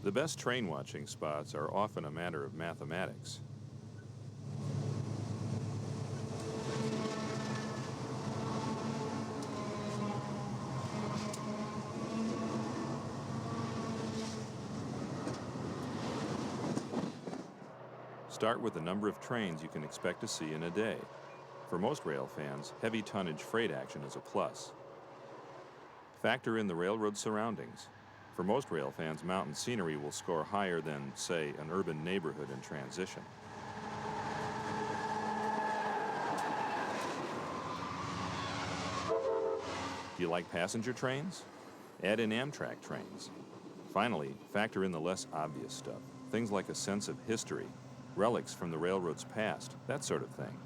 The best train watching spots are often a matter of mathematics. Start with the number of trains you can expect to see in a day. For most rail fans, heavy tonnage freight action is a plus. Factor in the railroad surroundings. For most rail fans, mountain scenery will score higher than, say, an urban neighborhood in transition. Do you like passenger trains? Add in Amtrak trains. Finally, factor in the less obvious stuff, things like a sense of history, relics from the railroad's past, that sort of thing.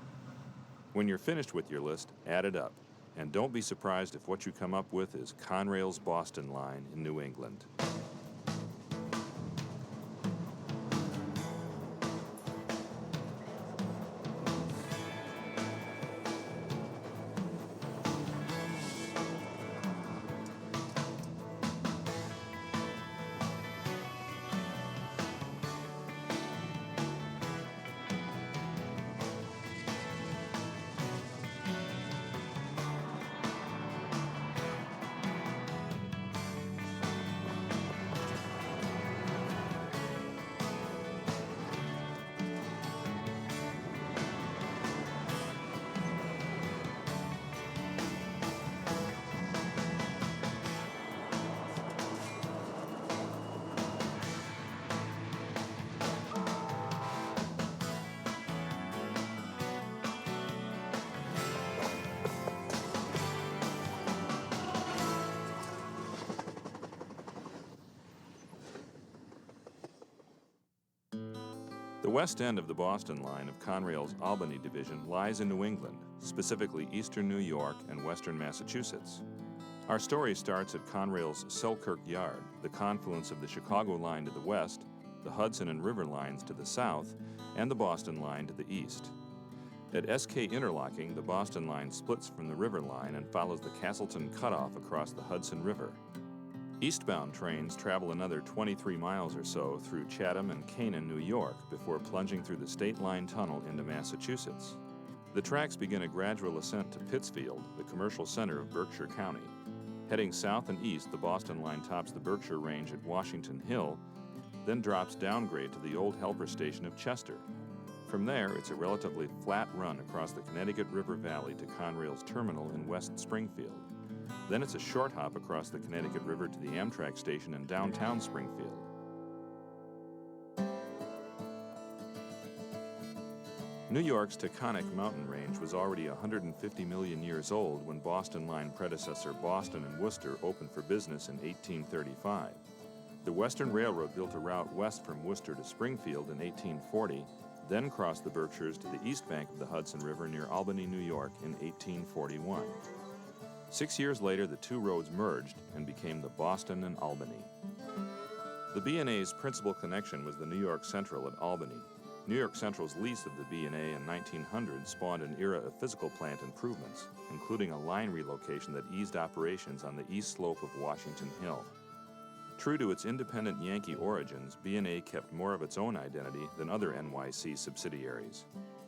When you're finished with your list, add it up. And don't be surprised if what you come up with is Conrail's Boston Line in New England. The west end of the Boston line of Conrail's Albany division lies in New England, specifically eastern New York and western Massachusetts. Our story starts at Conrail's Selkirk Yard, the confluence of the Chicago line to the west, the Hudson and River lines to the south, and the Boston line to the east. At SK Interlocking, the Boston line splits from the River line and follows the Castleton Cutoff across the Hudson River. Eastbound trains travel another 23 miles or so through Chatham and Canaan, New York, before plunging through the State Line Tunnel into Massachusetts. The tracks begin a gradual ascent to Pittsfield, the commercial center of Berkshire County. Heading south and east, the Boston line tops the Berkshire Range at Washington Hill, then drops downgrade to the old helper station of Chester. From there, it's a relatively flat run across the Connecticut River Valley to Conrail's terminal in West Springfield. Then it's a short hop across the Connecticut River to the Amtrak station in downtown Springfield. New York's tectonic mountain range was already 150 million years old when Boston line predecessor Boston and Worcester opened for business in 1835. The Western Railroad built a route west from Worcester to Springfield in 1840, then crossed the Berkshires to the east bank of the Hudson River near Albany, New York in 1841. 6 years later, the two roads merged and became the Boston and Albany. The B&A's principal connection was the New York Central at Albany. New York Central's lease of the B&A in 1900 spawned an era of physical plant improvements, including a line relocation that eased operations on the east slope of Washington Hill. True to its independent Yankee origins, B&A kept more of its own identity than other NYC subsidiaries.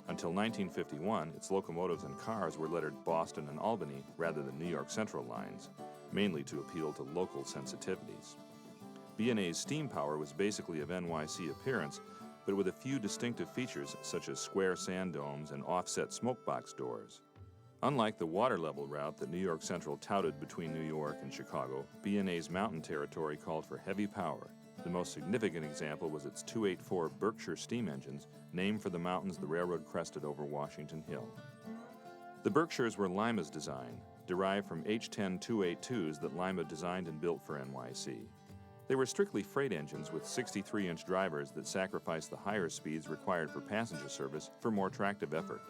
Until 1951, its locomotives and cars were lettered Boston and Albany rather than New York Central lines, mainly to appeal to local sensitivities. B&A's steam power was basically of NYC appearance, but with a few distinctive features such as square sand domes and offset smokebox doors. Unlike the water level route that New York Central touted between New York and Chicago, B&A's mountain territory called for heavy power. The most significant example was its 284 Berkshire steam engines, named for the mountains the railroad crested over Washington Hill. The Berkshires were Lima's design, derived from H-10 282s that Lima designed and built for NYC. They were strictly freight engines with 63-inch drivers that sacrificed the higher speeds required for passenger service for more tractive effort.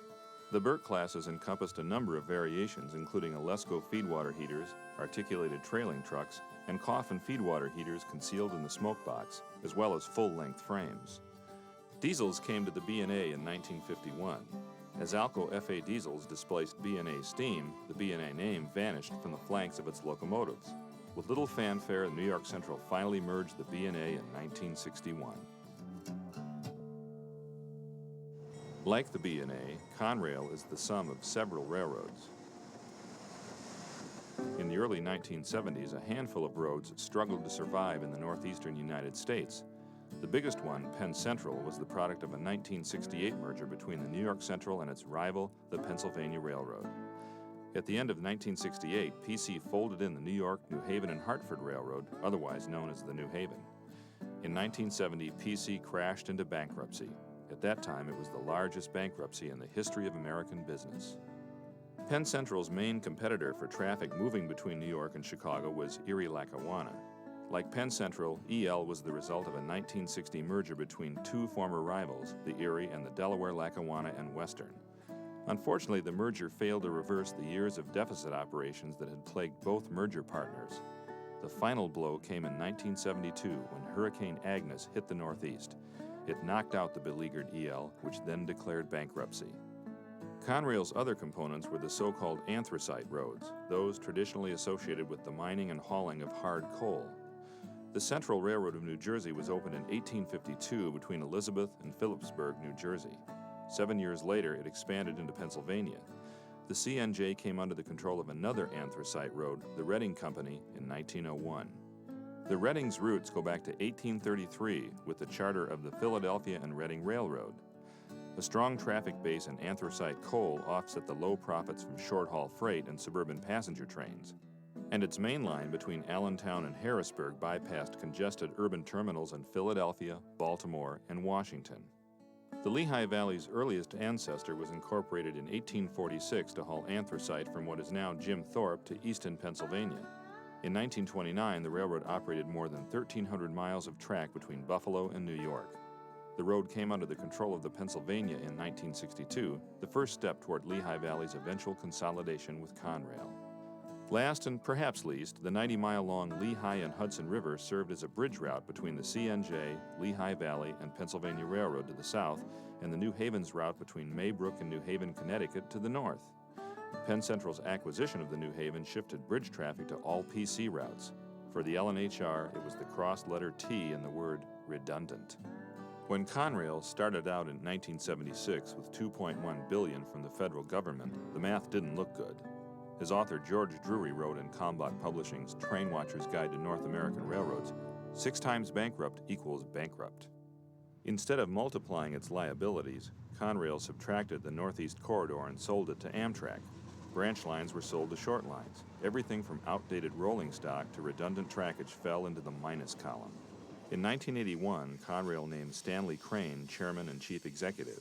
The Berk classes encompassed a number of variations, including Alesco feedwater heaters, articulated trailing trucks, and coffin feedwater heaters concealed in the smokebox, as well as full-length frames. Diesels came to the B&A in 1951. As Alco FA diesels displaced B&A steam, the B&A name vanished from the flanks of its locomotives. With little fanfare, the New York Central finally merged the B&A in 1961. Like the B&A, Conrail is the sum of several railroads. In the early 1970s, a handful of roads struggled to survive in the northeastern United States. The biggest one, Penn Central, was the product of a 1968 merger between the New York Central and its rival, the Pennsylvania Railroad. At the end of 1968, PC folded in the New York, New Haven, and Hartford Railroad, otherwise known as the New Haven. In 1970, PC crashed into bankruptcy. At that time, it was the largest bankruptcy in the history of American business. Penn Central's main competitor for traffic moving between New York and Chicago was Erie-Lackawanna. Like Penn Central, EL was the result of a 1960 merger between two former rivals, the Erie and the Delaware-Lackawanna and Western. Unfortunately, the merger failed to reverse the years of deficit operations that had plagued both merger partners. The final blow came in 1972 when Hurricane Agnes hit the Northeast. It knocked out the beleaguered EL, which then declared bankruptcy. Conrail's other components were the so-called anthracite roads, those traditionally associated with the mining and hauling of hard coal. The Central Railroad of New Jersey was opened in 1852 between Elizabeth and Phillipsburg, New Jersey. 7 years later, it expanded into Pennsylvania. The CNJ came under the control of another anthracite road, the Reading Company, in 1901. The Reading's roots go back to 1833 with the charter of the Philadelphia and Reading Railroad. A strong traffic base in anthracite coal offset the low profits from short-haul freight and suburban passenger trains. And its main line between Allentown and Harrisburg bypassed congested urban terminals in Philadelphia, Baltimore, and Washington. The Lehigh Valley's earliest ancestor was incorporated in 1846 to haul anthracite from what is now Jim Thorpe to Easton, Pennsylvania. In 1929, the railroad operated more than 1,300 miles of track between Buffalo and New York. The road came under the control of the Pennsylvania in 1962, the first step toward Lehigh Valley's eventual consolidation with Conrail. Last and perhaps least, the 90-mile-long Lehigh and Hudson River served as a bridge route between the CNJ, Lehigh Valley, and Pennsylvania Railroad to the south, and the New Haven's route between Maybrook and New Haven, Connecticut to the north. Penn Central's acquisition of the New Haven shifted bridge traffic to all PC routes. For the L&HR, it was the crossed letter T in the word redundant. When Conrail started out in 1976 with $2.1 billion from the federal government, the math didn't look good. As author George Drury wrote in Kalmbach Publishing's Train Watcher's Guide to North American Railroads, 6 times bankrupt equals bankrupt. Instead of multiplying its liabilities, Conrail subtracted the Northeast Corridor and sold it to Amtrak. Branch lines were sold to short lines. Everything from outdated rolling stock to redundant trackage fell into the minus column. In 1981, Conrail named Stanley Crane chairman and chief executive.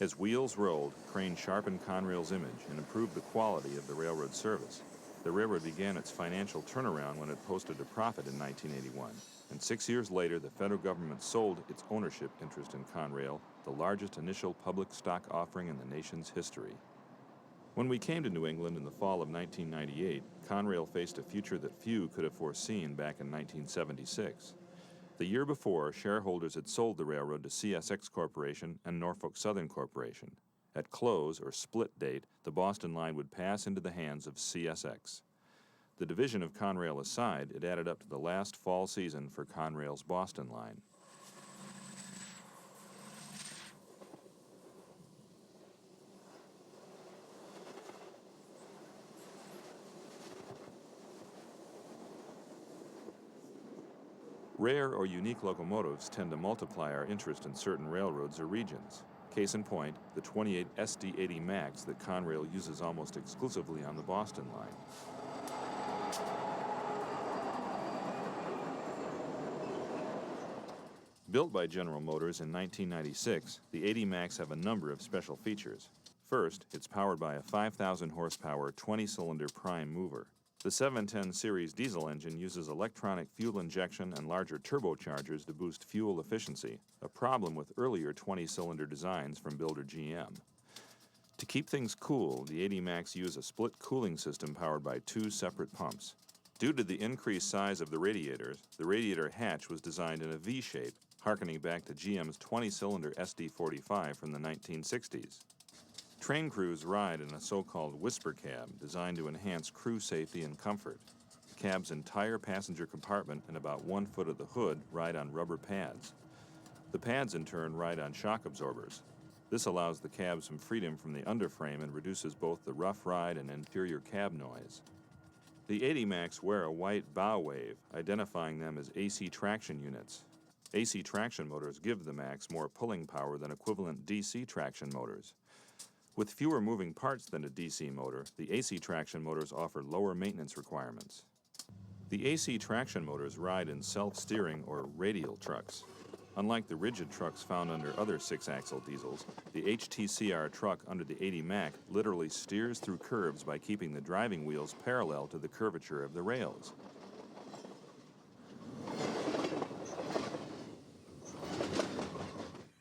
As wheels rolled, Crane sharpened Conrail's image and improved the quality of the railroad service. The railroad began its financial turnaround when it posted a profit in 1981, and 6 years later, the federal government sold its ownership interest in Conrail, the largest initial public stock offering in the nation's history. When we came to New England in the fall of 1998, Conrail faced a future that few could have foreseen back in 1976. The year before, shareholders had sold the railroad to CSX Corporation and Norfolk Southern Corporation. At close, or split date, the Boston line would pass into the hands of CSX. The division of Conrail aside, it added up to the last fall season for Conrail's Boston line. Rare or unique locomotives tend to multiply our interest in certain railroads or regions. Case in point, the 28 SD-80 Max that Conrail uses almost exclusively on the Boston line. Built by General Motors in 1996, the 80 Max have a number of special features. First, it's powered by a 5,000 horsepower 20-cylinder prime mover. The 710 series diesel engine uses electronic fuel injection and larger turbochargers to boost fuel efficiency, a problem with earlier 20-cylinder designs from builder GM. To keep things cool, the 80 Max use a split cooling system powered by 2 separate pumps. Due to the increased size of the radiators, the radiator hatch was designed in a V shape, harkening back to GM's 20-cylinder SD45 from the 1960s. Train crews ride in a so-called whisper cab designed to enhance crew safety and comfort. cab's entire passenger compartment and about 1 foot of the hood ride on rubber pads. The pads, in turn, ride on shock absorbers. This allows the cab some freedom from the underframe and reduces both the rough ride and interior cab noise. The 80 Max wear a white bow wave, identifying them as AC traction units. AC traction motors give the Max more pulling power than equivalent DC traction motors. With fewer moving parts than a DC motor, the AC traction motors offer lower maintenance requirements. The AC traction motors ride in self-steering or radial trucks. Unlike the rigid trucks found under other 6-axle diesels, the HTCR truck under the 80 Mac literally steers through curves by keeping the driving wheels parallel to the curvature of the rails.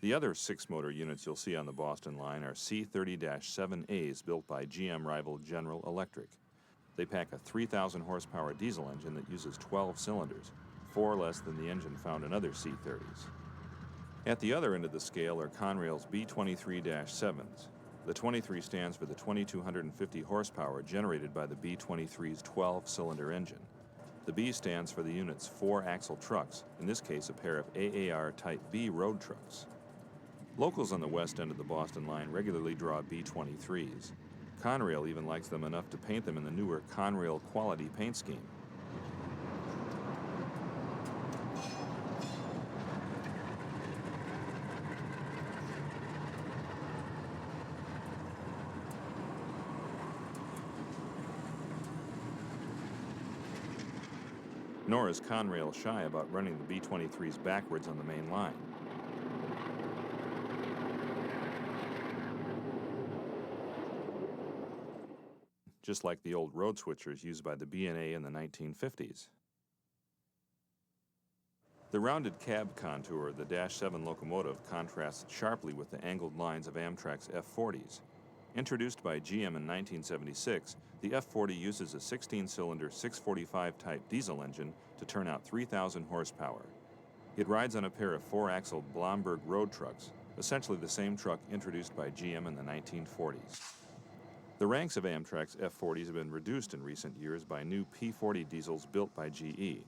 The other 6-motor units you'll see on the Boston line are C30-7As built by GM rival General Electric. They pack a 3,000 horsepower diesel engine that uses 12 cylinders, 4 less than the engine found in other C30s. At the other end of the scale are Conrail's B23-7s. The 23 stands for the 2,250 horsepower generated by the B23's 12-cylinder engine. The B stands for the unit's 4-axle trucks, in this case a pair of AAR Type B road trucks. Locals on the west end of the Boston line regularly draw B23s. Conrail even likes them enough to paint them in the newer Conrail quality paint scheme. Nor is Conrail shy about running the B23s backwards on the main line. Just like the old road switchers used by the B&A in the 1950s. The rounded cab contour of the -7 locomotive contrasts sharply with the angled lines of Amtrak's F40s. Introduced by GM in 1976, the F40 uses a 16-cylinder 645-type diesel engine to turn out 3,000 horsepower. It rides on a pair of 4-axle Blomberg road trucks, essentially the same truck introduced by GM in the 1940s. The ranks of Amtrak's F40s have been reduced in recent years by new P40 diesels built by GE.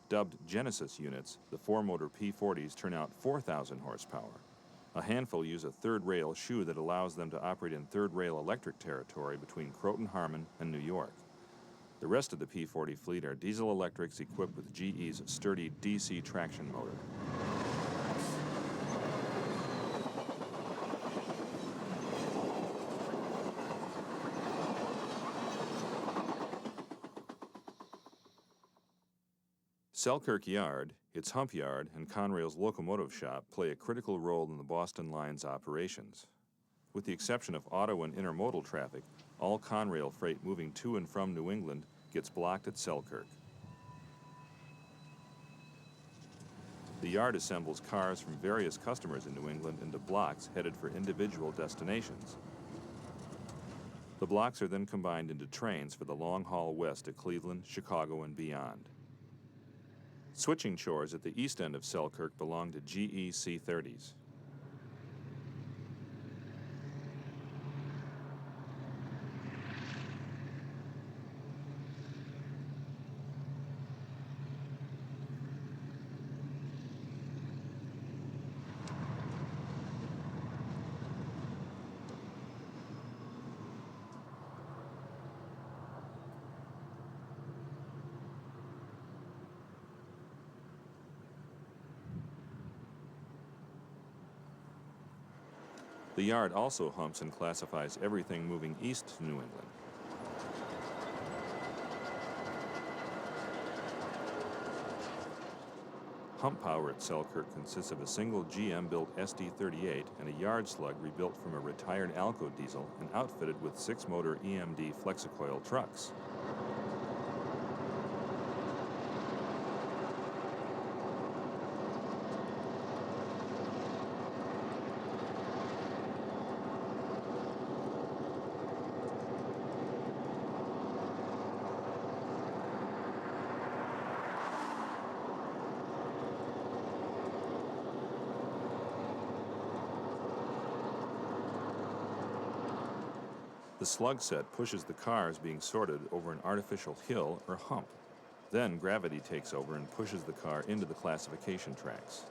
Dubbed Genesis units, the 4-motor P40s turn out 4,000 horsepower. A handful use a third-rail shoe that allows them to operate in third-rail electric territory between Croton-Harmon and New York. The rest of the P40 fleet are diesel electrics equipped with GE's sturdy DC traction motor. Selkirk Yard, its hump yard, and Conrail's locomotive shop play a critical role in the Boston line's operations. With the exception of auto and intermodal traffic, all Conrail freight moving to and from New England gets blocked at Selkirk. The yard assembles cars from various customers in New England into blocks headed for individual destinations. The blocks are then combined into trains for the long haul west to Cleveland, Chicago, and beyond. Switching chores at the east end of Selkirk belong to GE C30s. The yard also humps and classifies everything moving east to New England. Hump power at Selkirk consists of a single GM-built SD38 and a yard slug rebuilt from a retired Alco diesel and outfitted with 6-motor EMD Flexicoil trucks. The slug set pushes the cars being sorted over an artificial hill or hump. Then gravity takes over and pushes the car into the classification tracks.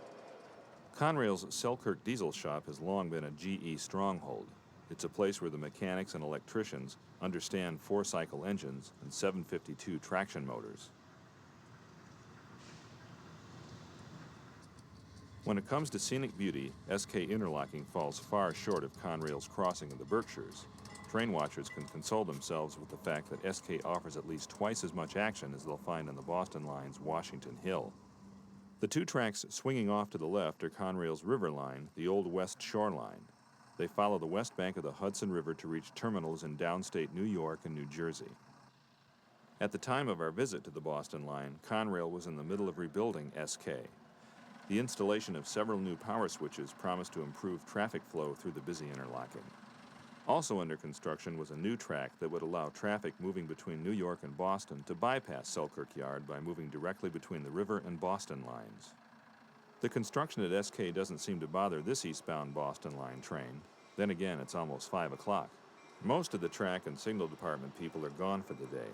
Conrail's Selkirk diesel shop has long been a GE stronghold. It's a place where the mechanics and electricians understand four-cycle engines and 752 traction motors. When it comes to scenic beauty, SK interlocking falls far short of Conrail's crossing of the Berkshires. Train watchers can console themselves with the fact that SK offers at least twice as much action as they'll find on the Boston Line's Washington Hill. The two tracks swinging off to the left are Conrail's River Line, the Old West Shore Line. They follow the west bank of the Hudson River to reach terminals in downstate New York and New Jersey. At the time of our visit to the Boston Line, Conrail was in the middle of rebuilding SK. The installation of several new power switches promised to improve traffic flow through the busy interlocking. Also under construction was a new track that would allow traffic moving between New York and Boston to bypass Selkirk Yard by moving directly between the river and Boston lines. The construction at SK doesn't seem to bother this eastbound Boston Line train. Then again, it's almost 5 o'clock. Most of the track and signal department people are gone for the day.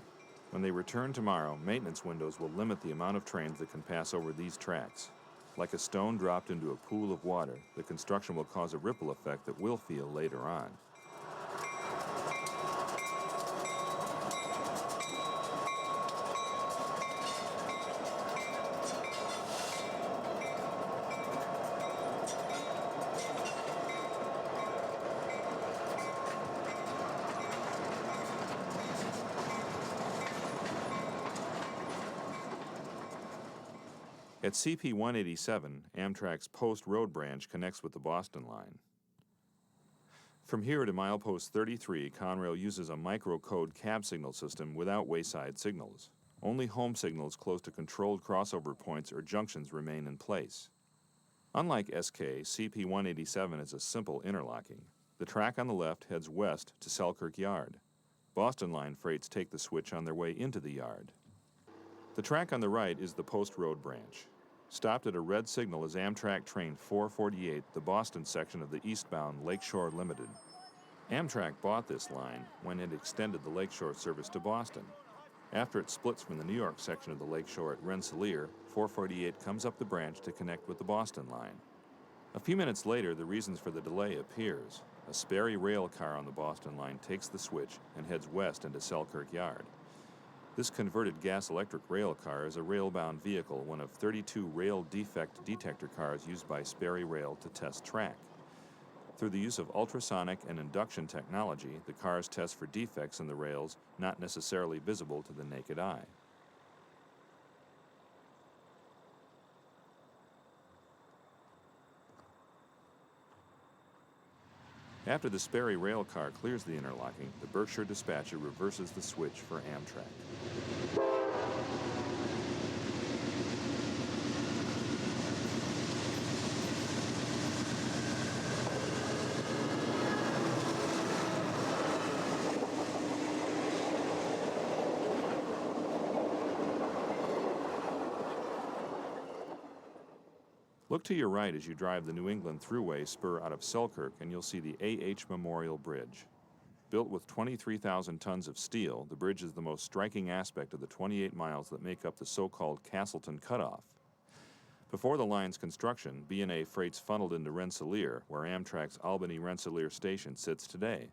When they return tomorrow, maintenance windows will limit the amount of trains that can pass over these tracks. Like a stone dropped into a pool of water, the construction will cause a ripple effect that we'll feel later on. At CP 187, Amtrak's Post Road branch connects with the Boston Line. From here to milepost 33, Conrail uses a microcode cab signal system without wayside signals. Only home signals close to controlled crossover points or junctions remain in place. Unlike SK, CP 187 is a simple interlocking. The track on the left heads west to Selkirk Yard. Boston Line freights take the switch on their way into the yard. The track on the right is the Post Road branch. Stopped at a red signal is Amtrak Train 448, the Boston section of the eastbound Lakeshore Limited. Amtrak bought this line when it extended the Lakeshore service to Boston. After it splits from the New York section of the Lakeshore at Rensselaer, 448 comes up the branch to connect with the Boston Line. A few minutes later, the reasons for the delay appears. A Sperry rail car on the Boston Line takes the switch and heads west into Selkirk Yard. This converted gas-electric rail car is a rail-bound vehicle, one of 32 rail defect detector cars used by Sperry Rail to test track. Through the use of ultrasonic and induction technology, the cars test for defects in the rails not necessarily visible to the naked eye. After the Sperry rail car clears the interlocking, the Berkshire dispatcher reverses the switch for Amtrak. Look to your right as you drive the New England Thruway spur out of Selkirk, and you'll see the A.H. Memorial Bridge. Built with 23,000 tons of steel, the bridge is the most striking aspect of the 28 miles that make up the so-called Castleton Cutoff. Before the line's construction, B&A freights funneled into Rensselaer, where Amtrak's Albany-Rensselaer station sits today.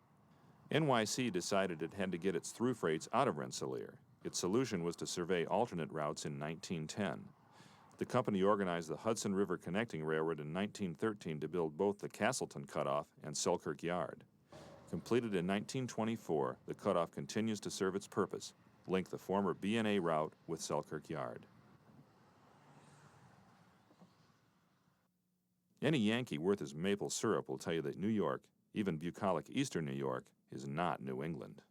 NYC decided it had to get its through freights out of Rensselaer. Its solution was to survey alternate routes in 1910. The company organized the Hudson River Connecting Railroad in 1913 to build both the Castleton Cutoff and Selkirk Yard. Completed in 1924, the cutoff continues to serve its purpose, link the former B&A route with Selkirk Yard. Any Yankee worth his maple syrup will tell you that New York, even bucolic eastern New York, is not New England.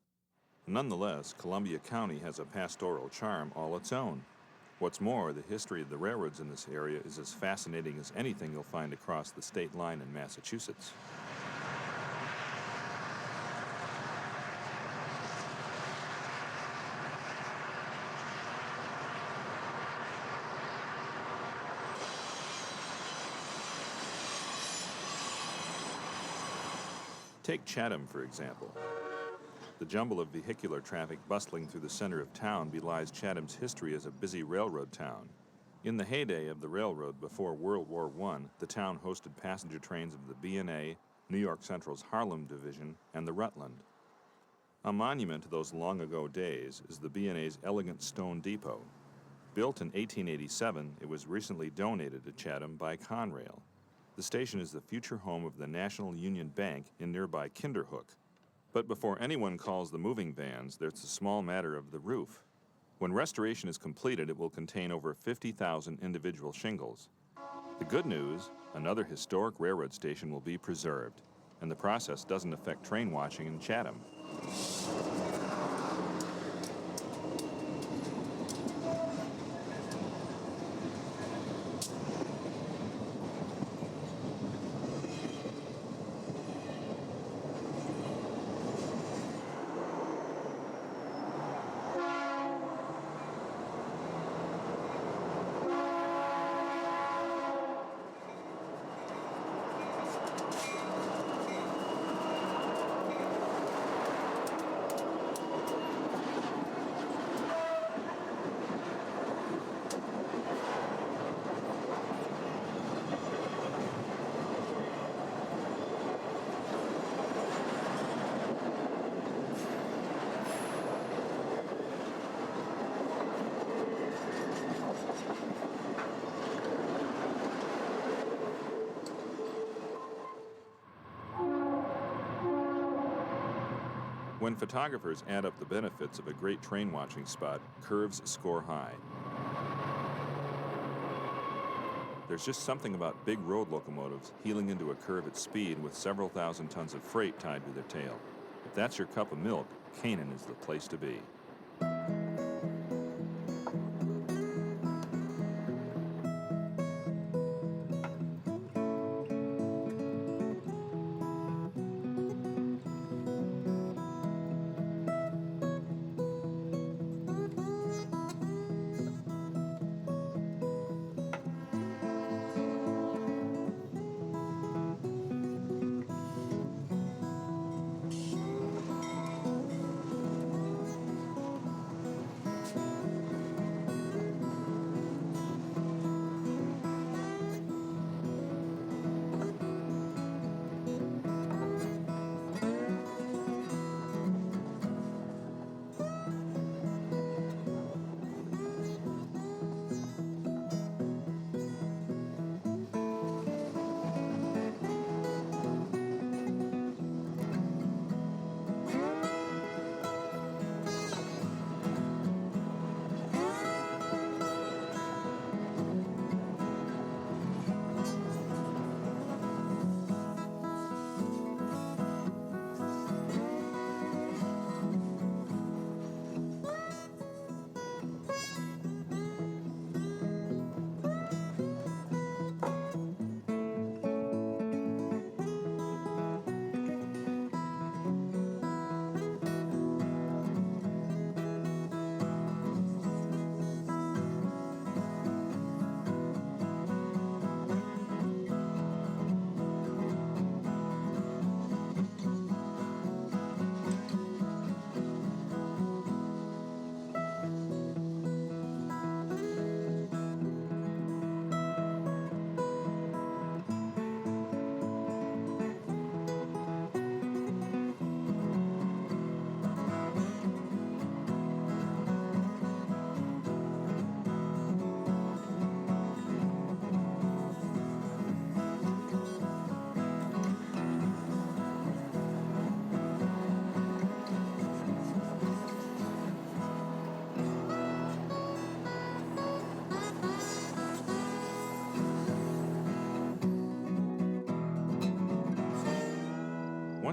Nonetheless, Columbia County has a pastoral charm all its own. What's more, the history of the railroads in this area is as fascinating as anything you'll find across the state line in Massachusetts. Take Chatham, for example. The jumble of vehicular traffic bustling through the center of town belies Chatham's history as a busy railroad town. In the heyday of the railroad before World War I, the town hosted passenger trains of the B&A, New York Central's Harlem Division, and the Rutland. A monument to those long-ago days is the B&A's elegant stone depot. Built in 1887, it was recently donated to Chatham by Conrail. The station is the future home of the National Union Bank in nearby Kinderhook. But before anyone calls the moving vans, there's the small matter of the roof. When restoration is completed, it will contain over 50,000 individual shingles. The good news, another historic railroad station will be preserved, and the process doesn't affect train watching in Chatham. When photographers add up the benefits of a great train watching spot, curves score high. There's just something about big road locomotives heeling into a curve at speed with several thousand tons of freight tied to their tail. If that's your cup of milk, Canaan is the place to be.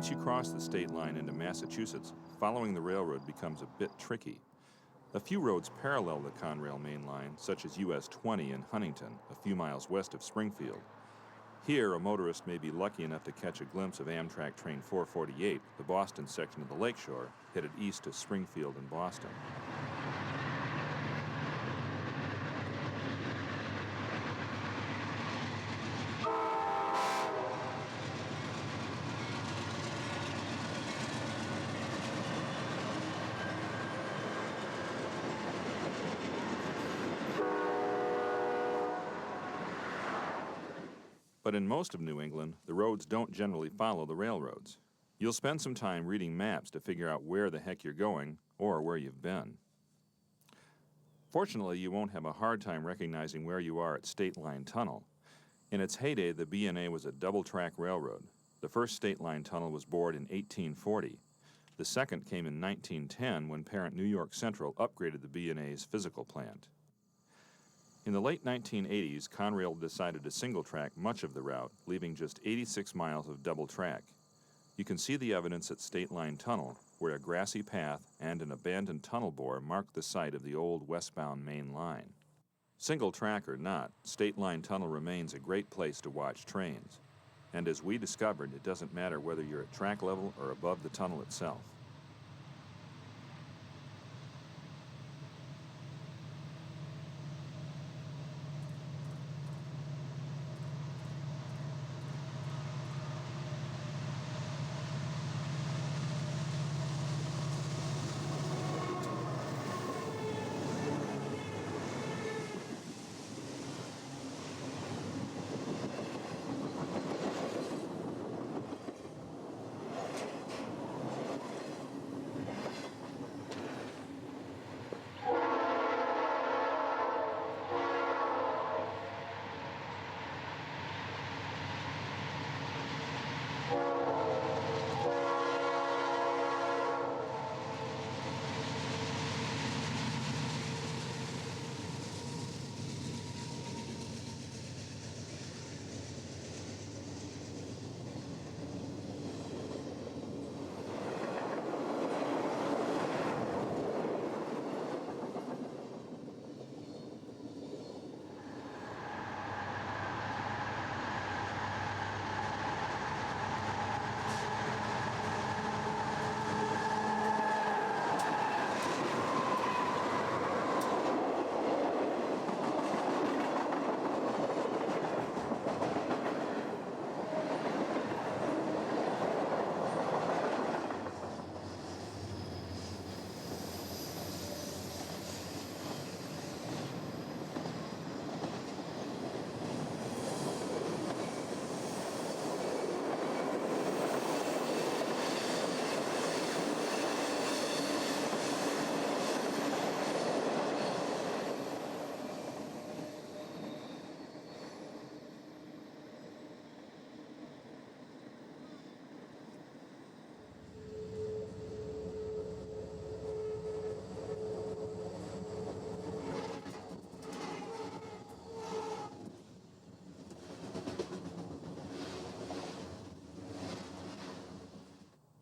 Once you cross the state line into Massachusetts, following the railroad becomes a bit tricky. A few roads parallel the Conrail main line, such as US 20 in Huntington, a few miles west of Springfield. Here, a motorist may be lucky enough to catch a glimpse of Amtrak Train 448, the Boston section of the Lakeshore, headed east to Springfield and Boston. But in most of New England, the roads don't generally follow the railroads. You'll spend some time reading maps to figure out where the heck you're going or where you've been. Fortunately, you won't have a hard time recognizing where you are at State Line Tunnel. In its heyday, the B&A was a double-track railroad. The first State Line Tunnel was bored in 1840. The second came in 1910 when parent New York Central upgraded the B&A's physical plant. In the late 1980s, Conrail decided to single-track much of the route, leaving just 86 miles of double track. You can see the evidence at State Line Tunnel, where a grassy path and an abandoned tunnel bore mark the site of the old westbound main line. Single track or not, State Line Tunnel remains a great place to watch trains. And as we discovered, it doesn't matter whether you're at track level or above the tunnel itself.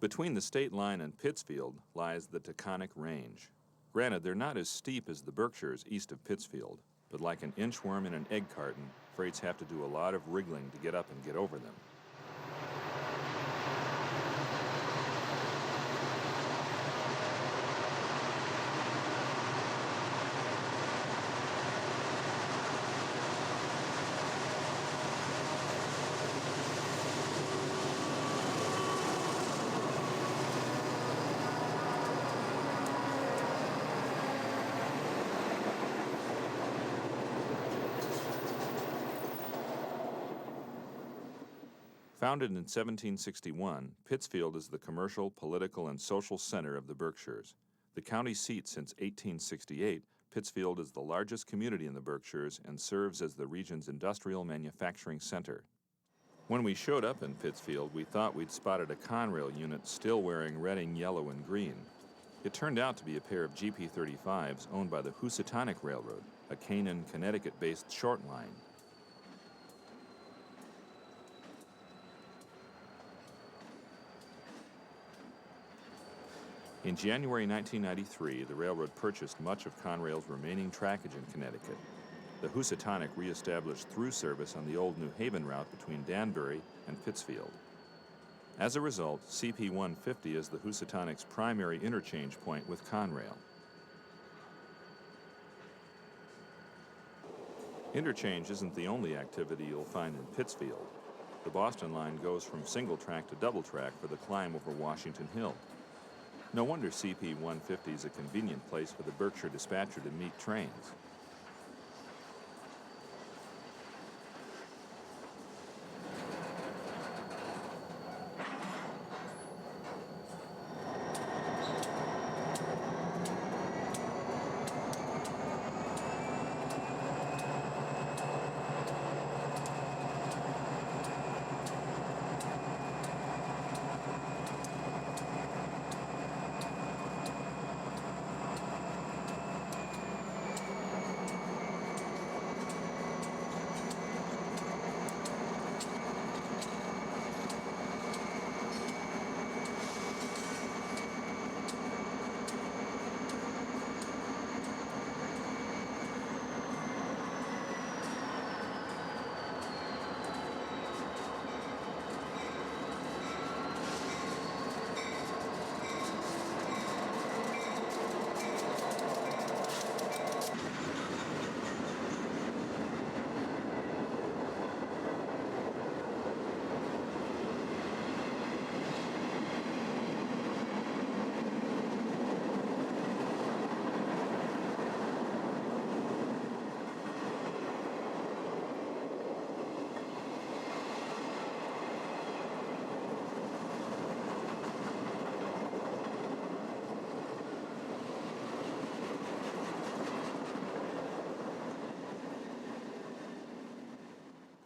Between the state line and Pittsfield lies the Taconic Range. Granted, they're not as steep as the Berkshires east of Pittsfield, but like an inchworm in an egg carton, freights have to do a lot of wriggling to get up and get over them. Founded in 1761, Pittsfield is the commercial, political, and social center of the Berkshires. The county seat since 1868, Pittsfield is the largest community in the Berkshires and serves as the region's industrial manufacturing center. When we showed up in Pittsfield, we thought we'd spotted a Conrail unit still wearing red and yellow and green. It turned out to be a pair of GP35s owned by the Housatonic Railroad, a Canaan, Connecticut-based short line. In January 1993, the railroad purchased much of Conrail's remaining trackage in Connecticut. The Housatonic reestablished through service on the old New Haven route between Danbury and Pittsfield. As a result, CP 150 is the Housatonic's primary interchange point with Conrail. Interchange isn't the only activity you'll find in Pittsfield. The Boston line goes from single track to double track for the climb over Washington Hill. No wonder CP 150 is a convenient place for the Berkshire dispatcher to meet trains.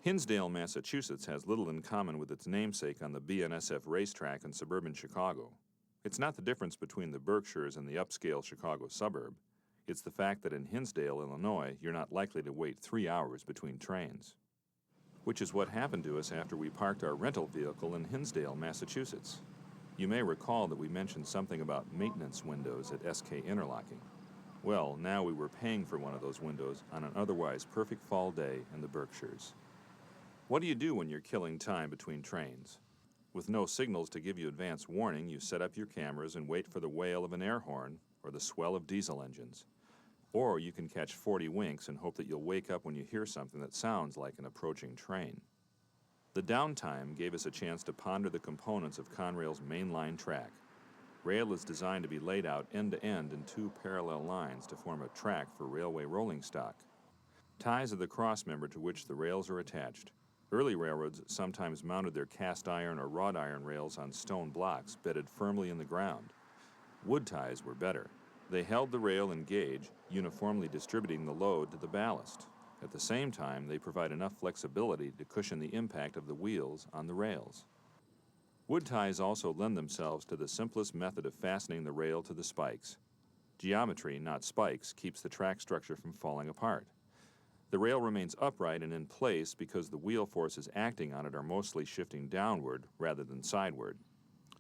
Hinsdale, Massachusetts has little in common with its namesake on the BNSF racetrack in suburban Chicago. It's not the difference between the Berkshires and the upscale Chicago suburb. It's the fact that in Hinsdale, Illinois, you're not likely to wait 3 hours between trains. Which is what happened to us after we parked our rental vehicle in Hinsdale, Massachusetts. You may recall that we mentioned something about maintenance windows at SK Interlocking. Well, now we were paying for one of those windows on an otherwise perfect fall day in the Berkshires. What do you do when you're killing time between trains? With no signals to give you advance warning, you set up your cameras and wait for the wail of an air horn or the swell of diesel engines. Or you can catch 40 winks and hope that you'll wake up when you hear something that sounds like an approaching train. The downtime gave us a chance to ponder the components of Conrail's mainline track. Rail is designed to be laid out end-to-end in 2 parallel lines to form a track for railway rolling stock. Ties are the crossmember to which the rails are attached. Early railroads sometimes mounted their cast iron or wrought iron rails on stone blocks bedded firmly in the ground. Wood ties were better. They held the rail in gauge, uniformly distributing the load to the ballast. At the same time, they provide enough flexibility to cushion the impact of the wheels on the rails. Wood ties also lend themselves to the simplest method of fastening the rail to the spikes. Geometry, not spikes, keeps the track structure from falling apart. The rail remains upright and in place because the wheel forces acting on it are mostly shifting downward rather than sideward.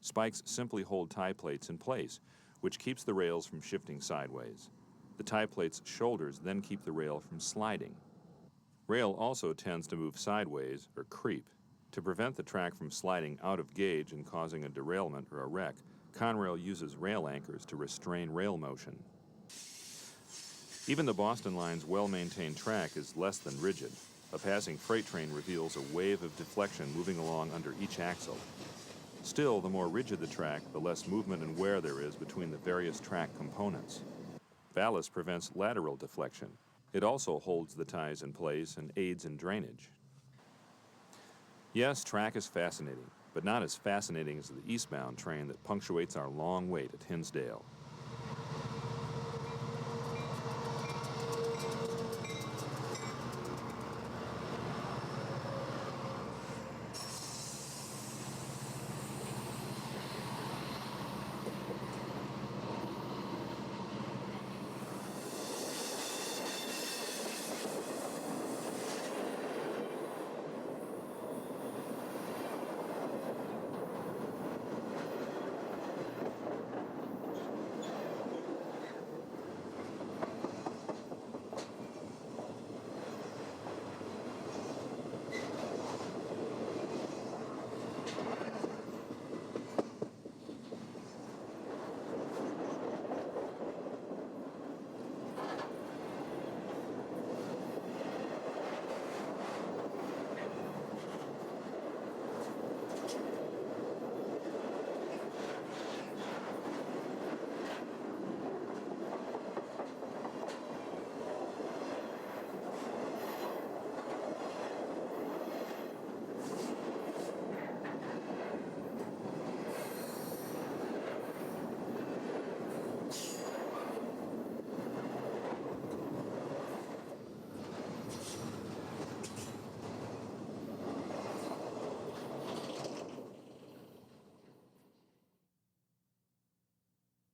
Spikes simply hold tie plates in place, which keeps the rails from shifting sideways. The tie plate's shoulders then keep the rail from sliding. Rail also tends to move sideways, or creep. To prevent the track from sliding out of gauge and causing a derailment or a wreck, Conrail uses rail anchors to restrain rail motion. Even the Boston Line's well-maintained track is less than rigid. A passing freight train reveals a wave of deflection moving along under each axle. Still, the more rigid the track, the less movement and wear there is between the various track components. Ballast prevents lateral deflection. It also holds the ties in place and aids in drainage. Yes, track is fascinating, but not as fascinating as the eastbound train that punctuates our long wait at Hinsdale.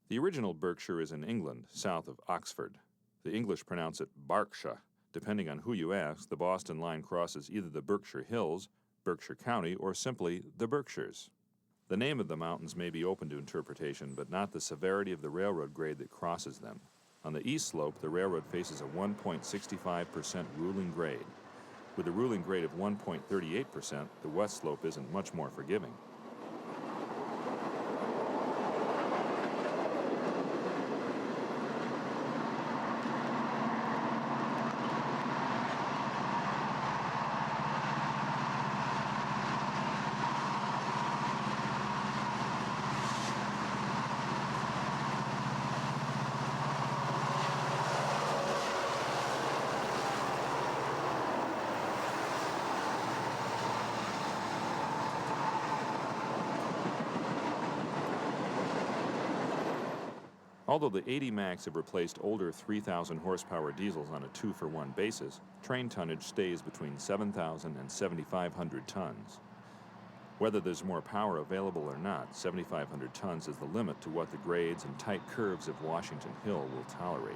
The original Berkshire is in England, south of Oxford. The English pronounce it Berkshire. Depending on who you ask, the Boston line crosses either the Berkshire Hills, Berkshire County, or simply the Berkshires. The name of the mountains may be open to interpretation, but not the severity of the railroad grade that crosses them. On the east slope, the railroad faces a 1.65% ruling grade. With a ruling grade of 1.38%, the west slope isn't much more forgiving. Although the 80 Max have replaced older 3,000 horsepower diesels on a 2-for-1 basis, train tonnage stays between 7,000 and 7,500 tons. Whether there's more power available or not, 7,500 tons is the limit to what the grades and tight curves of Washington Hill will tolerate.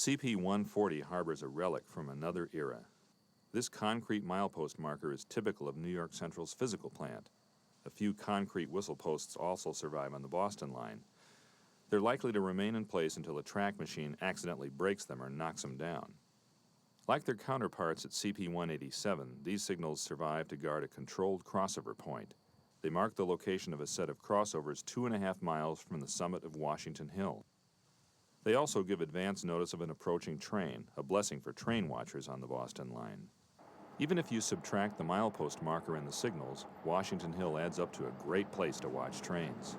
CP-140 harbors a relic from another era. This concrete milepost marker is typical of New York Central's physical plant. A few concrete whistle posts also survive on the Boston line. They're likely to remain in place until a track machine accidentally breaks them or knocks them down. Like their counterparts at CP-187, these signals survive to guard a controlled crossover point. They mark the location of a set of crossovers 2.5 miles from the summit of Washington Hill. They also give advance notice of an approaching train, a blessing for train watchers on the Boston line. Even if you subtract the milepost marker and the signals, Washington Hill adds up to a great place to watch trains.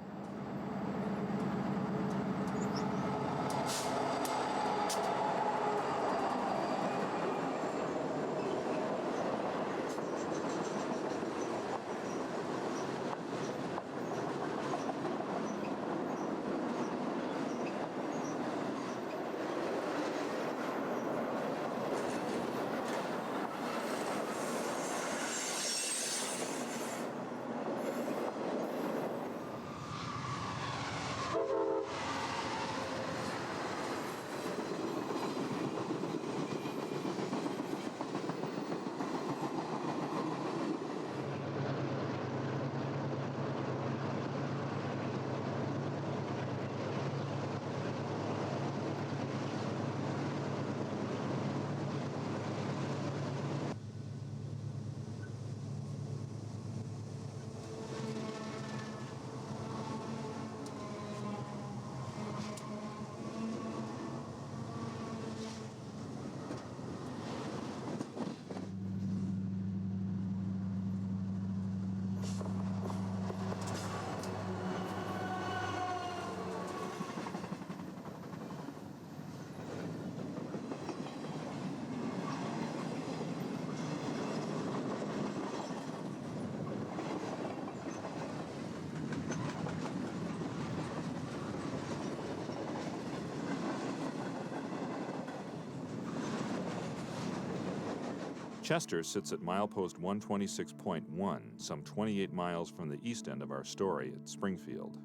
Chester sits at milepost 126.1, some 28 miles from the east end of our story at Springfield.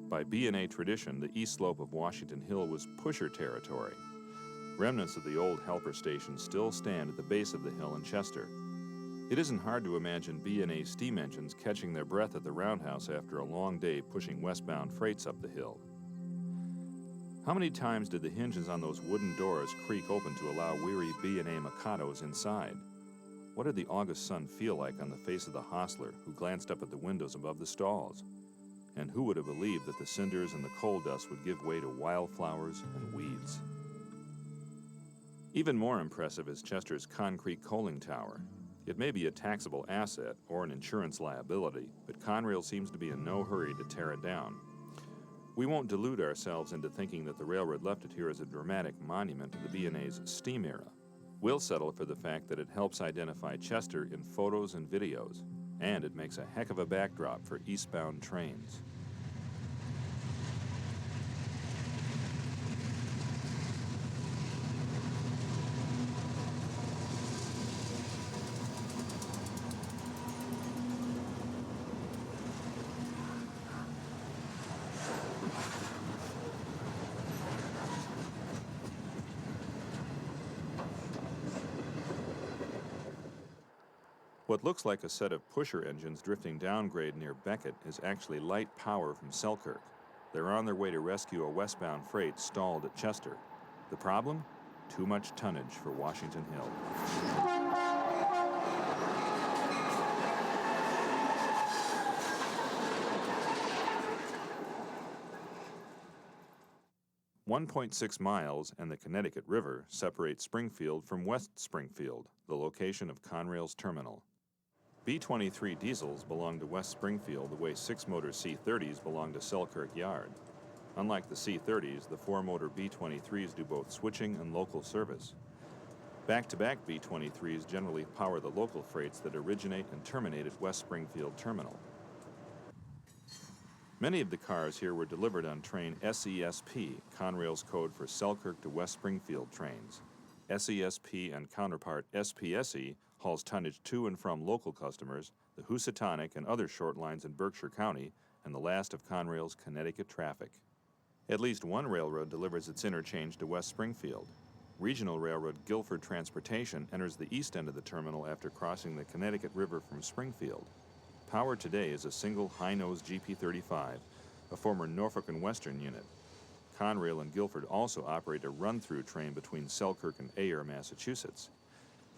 By B&A tradition, the east slope of Washington Hill was pusher territory. Remnants of the old helper station still stand at the base of the hill in Chester. It isn't hard to imagine B&A steam engines catching their breath at the roundhouse after a long day pushing westbound freights up the hill. How many times did the hinges on those wooden doors creak open to allow weary B&A Mikados inside? What did the August sun feel like on the face of the hostler who glanced up at the windows above the stalls? And who would have believed that the cinders and the coal dust would give way to wildflowers and weeds? Even more impressive is Chester's concrete coaling tower. It may be a taxable asset or an insurance liability, but Conrail seems to be in no hurry to tear it down. We won't delude ourselves into thinking that the railroad left it here as a dramatic monument to the B&A's steam era. We'll settle for the fact that it helps identify Chester in photos and videos, and it makes a heck of a backdrop for eastbound trains. What looks like a set of pusher engines drifting downgrade near Beckett is actually light power from Selkirk. They're on their way to rescue a westbound freight stalled at Chester. The problem? Too much tonnage for Washington Hill. "1.6 miles and the Connecticut River separate Springfield from West Springfield, the location of Conrail's terminal. B-23 diesels belong to West Springfield the way 6-motor C-30s belong to Selkirk Yard. Unlike the C-30s, the 4-motor B-23s do both switching and local service. Back-to-back B-23s generally power the local freights that originate and terminate at West Springfield Terminal. Many of the cars here were delivered on train SESP, Conrail's code for Selkirk to West Springfield trains. SESP and counterpart SPSE hauls tonnage to and from local customers, the Housatonic and other short lines in Berkshire County, and the last of Conrail's Connecticut traffic. At least one railroad delivers its interchange to West Springfield. Regional railroad Guilford Transportation enters the east end of the terminal after crossing the Connecticut River from Springfield. Powered today is a single high-nose GP35, a former Norfolk and Western unit. Conrail and Guilford also operate a run-through train between Selkirk and Ayer, Massachusetts.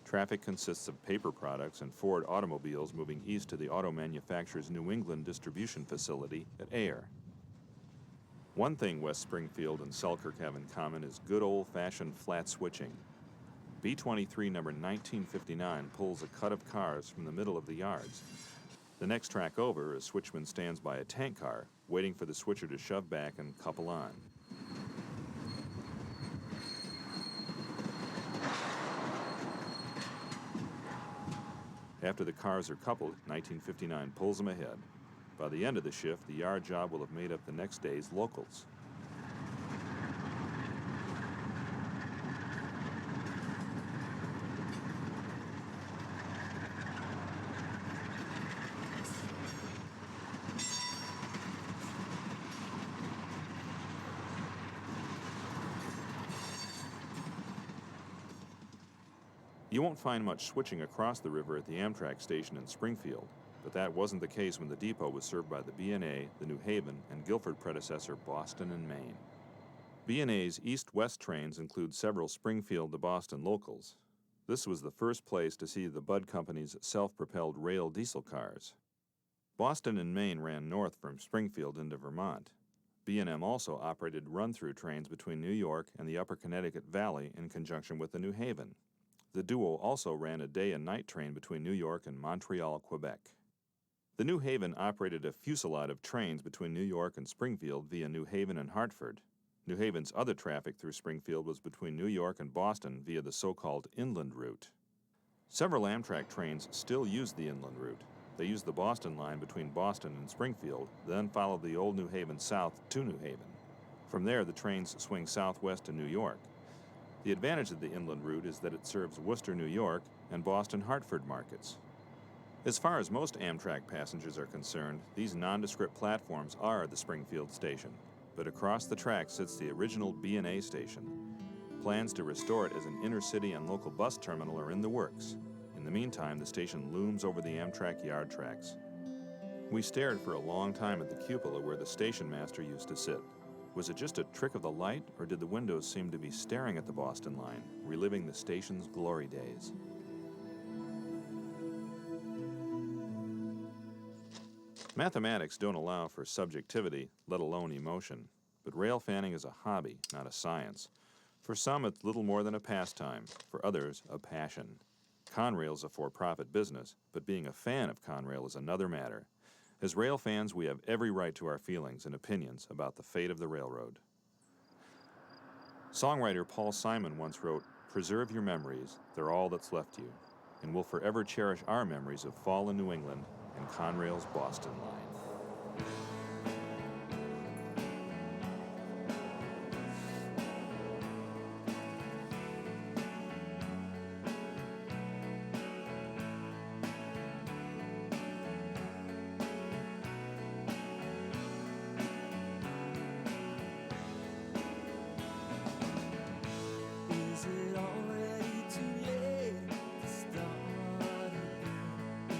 Traffic consists of paper products and Ford automobiles moving east to the auto manufacturer's New England distribution facility at Ayer. One thing West Springfield and Selkirk have in common is good old-fashioned flat switching. B-23 number 1959 pulls a cut of cars from the middle of the yards. The next track over, a switchman stands by a tank car, waiting for the switcher to shove back and couple on. After the cars are coupled, 1959 pulls them ahead. By the end of the shift, the yard job will have made up the next day's locals. You won't find much switching across the river at the Amtrak station in Springfield, but that wasn't the case when the depot was served by the B&A, the New Haven, and Guilford predecessor Boston and Maine. B&A's east-west trains include several Springfield to Boston locals. This was the first place to see the Bud Company's self-propelled rail diesel cars. Boston and Maine ran north from Springfield into Vermont. B&M also operated run-through trains between New York and the Upper Connecticut Valley in conjunction with the New Haven. The duo also ran a day and night train between New York and Montreal, Quebec. The New Haven operated a fusillade of trains between New York and Springfield via New Haven and Hartford. New Haven's other traffic through Springfield was between New York and Boston via the so-called inland route. Several Amtrak trains still use the inland route. They use the Boston line between Boston and Springfield, then follow the old New Haven south to New Haven. From there, the trains swing southwest to New York. The advantage of the inland route is that it serves Worcester, New York, and Boston-Hartford markets. As far as most Amtrak passengers are concerned, these nondescript platforms are the Springfield station, but across the track sits the original B&A station. Plans to restore it as an inner-city and local bus terminal are in the works. In the meantime, the station looms over the Amtrak yard tracks. We stared for a long time at the cupola where the station master used to sit. Was it just a trick of the light, or did the windows seem to be staring at the Boston line, reliving the station's glory days? Mathematics don't allow for subjectivity, let alone emotion. But rail fanning is a hobby, not a science. For some, it's little more than a pastime. For others, a passion. Conrail's a for-profit business, but being a fan of Conrail is another matter. As rail fans, we have every right to our feelings and opinions about the fate of the railroad. Songwriter Paul Simon once wrote, "Preserve your memories, they're all that's left you, and we'll forever cherish our memories of fallen New England and Conrail's Boston line." Is it already too late to start again?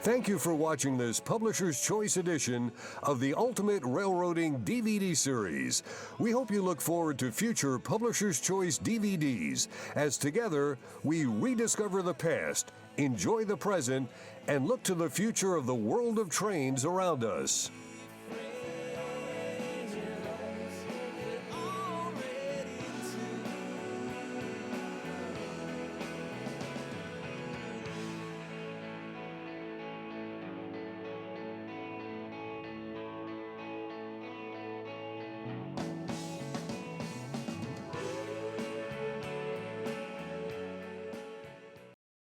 Thank you for watching this Publisher's Choice edition of the Ultimate Railroading DVD series. We hope you look forward to future Publisher's Choice DVDs as together we rediscover the past, enjoy the present, and look to the future of the world of trains around us.